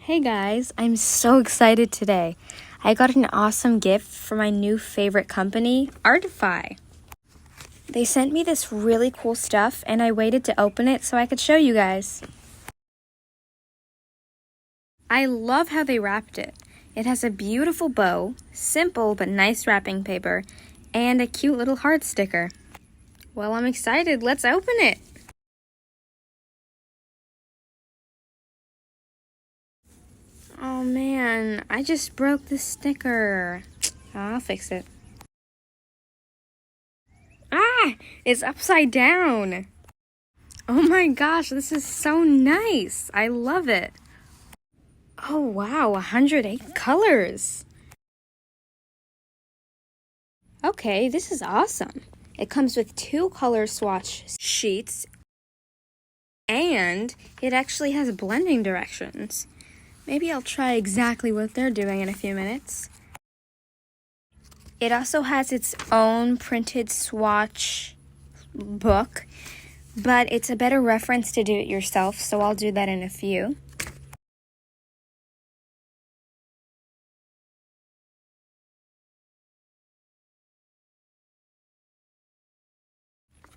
Hey guys, I'm so excited today. I got an awesome gift from my new favorite company, Artify. They sent me this really cool stuff and I waited to open it so I could show you guys. I love how they wrapped it. It has a beautiful bow, simple but nice wrapping paper, and a cute little heart sticker. Well, I'm excited. Let's open it. Oh man, I just broke the sticker. I'll fix it. Ah, it's upside down. Oh my gosh, this is so nice. I love it. Oh wow, 108 colors. Okay, this is awesome. It comes with 2 color swatch sheets and it actually has blending directions. Maybe I'll try exactly what they're doing in a few minutes. It also has its own printed swatch book, but it's a better reference to do it yourself, so I'll do that in a few.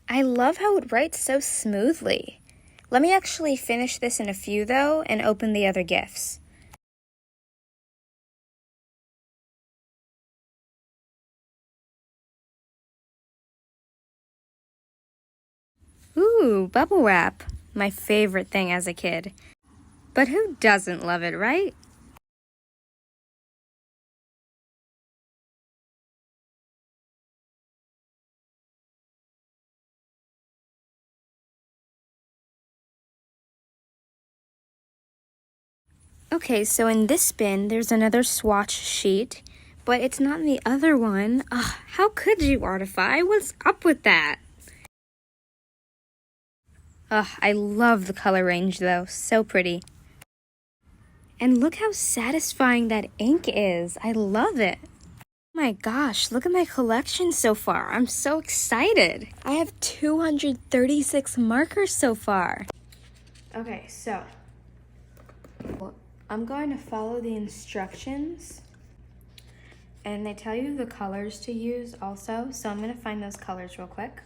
I love how it writes so smoothly. Let me actually finish this in a few though and open the other gifts. Ooh, bubble wrap. My favorite thing as a kid. But who doesn't love it, right? Okay, so in this bin, there's another swatch sheet, but it's not in the other one. Ugh, how could you, Artify? What's up with that? Ugh, I love the color range though, so pretty. And look how satisfying that ink is. I love it. Oh my gosh, look at my collection so far. I'm so excited. I have 236 markers so far. Okay, so I'm going to follow the instructions. And they tell you the colors to use also, so I'm going to find those colors real quick.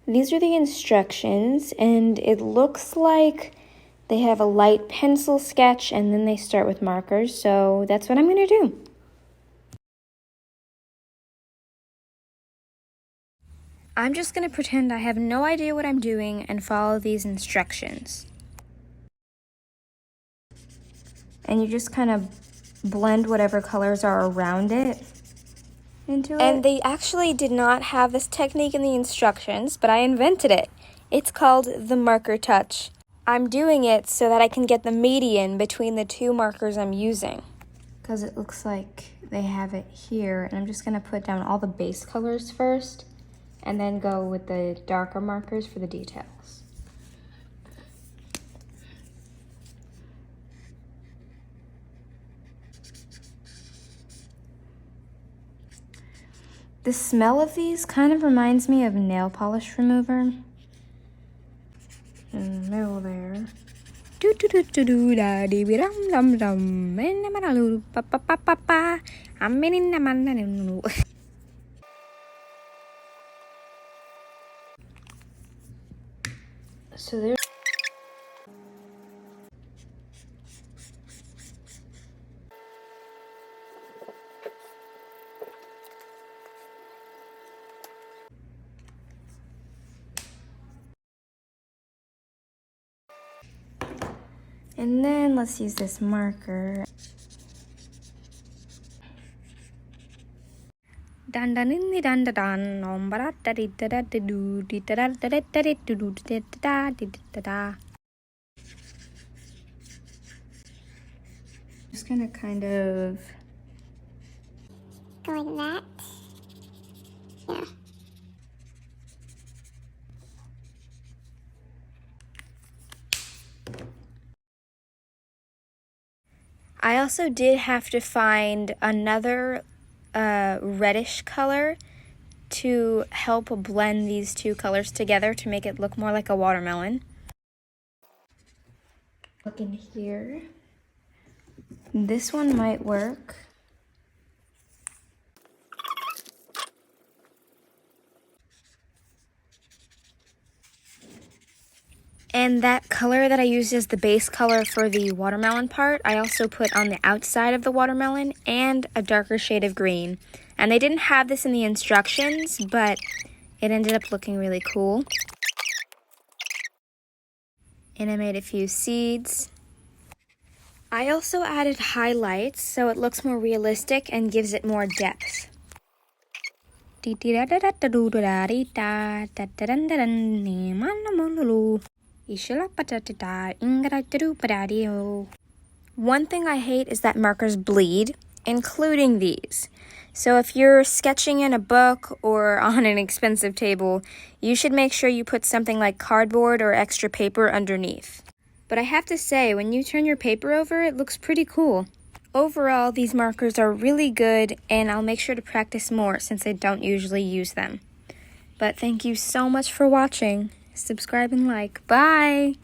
These are the instructions, and it looks like they have a light pencil sketch, and then they start with markers, so that's what I'm going to do. I'm just going to pretend I have no idea what I'm doing and follow these instructions. And you just kind of blend whatever colors are around it into it. And they actually did not have this technique in the instructions, but I invented it. It's called the marker touch. I'm doing it so that I can get the median between the 2 markers I'm using. Because it looks like they have it here, and I'm just going to put down all the base colors first, and then go with the darker markers for the details. The smell of these kind of reminds me of nail polish remover. In the middle there. So there's and then let's use this marker. Dun dun dun dun dun dun dun ba da di da da da do di da da da da da da do da da da da da. Just gonna kind of go like that. Yeah. I also did have to find another reddish color to help blend these 2 colors together to make it look more like a watermelon. Look in here. This one might work. And that color that I used as the base color for the watermelon part, I also put on the outside of the watermelon and a darker shade of green. And they didn't have this in the instructions, but it ended up looking really cool. And I made a few seeds. I also added highlights so it looks more realistic and gives it more depth. One thing I hate is that markers bleed, including these. So if you're sketching in a book or on an expensive table, you should make sure you put something like cardboard or extra paper underneath. But I have to say, when you turn your paper over, it looks pretty cool. Overall, these markers are really good, and I'll make sure to practice more since I don't usually use them. But thank you so much for watching. Subscribe and like. Bye!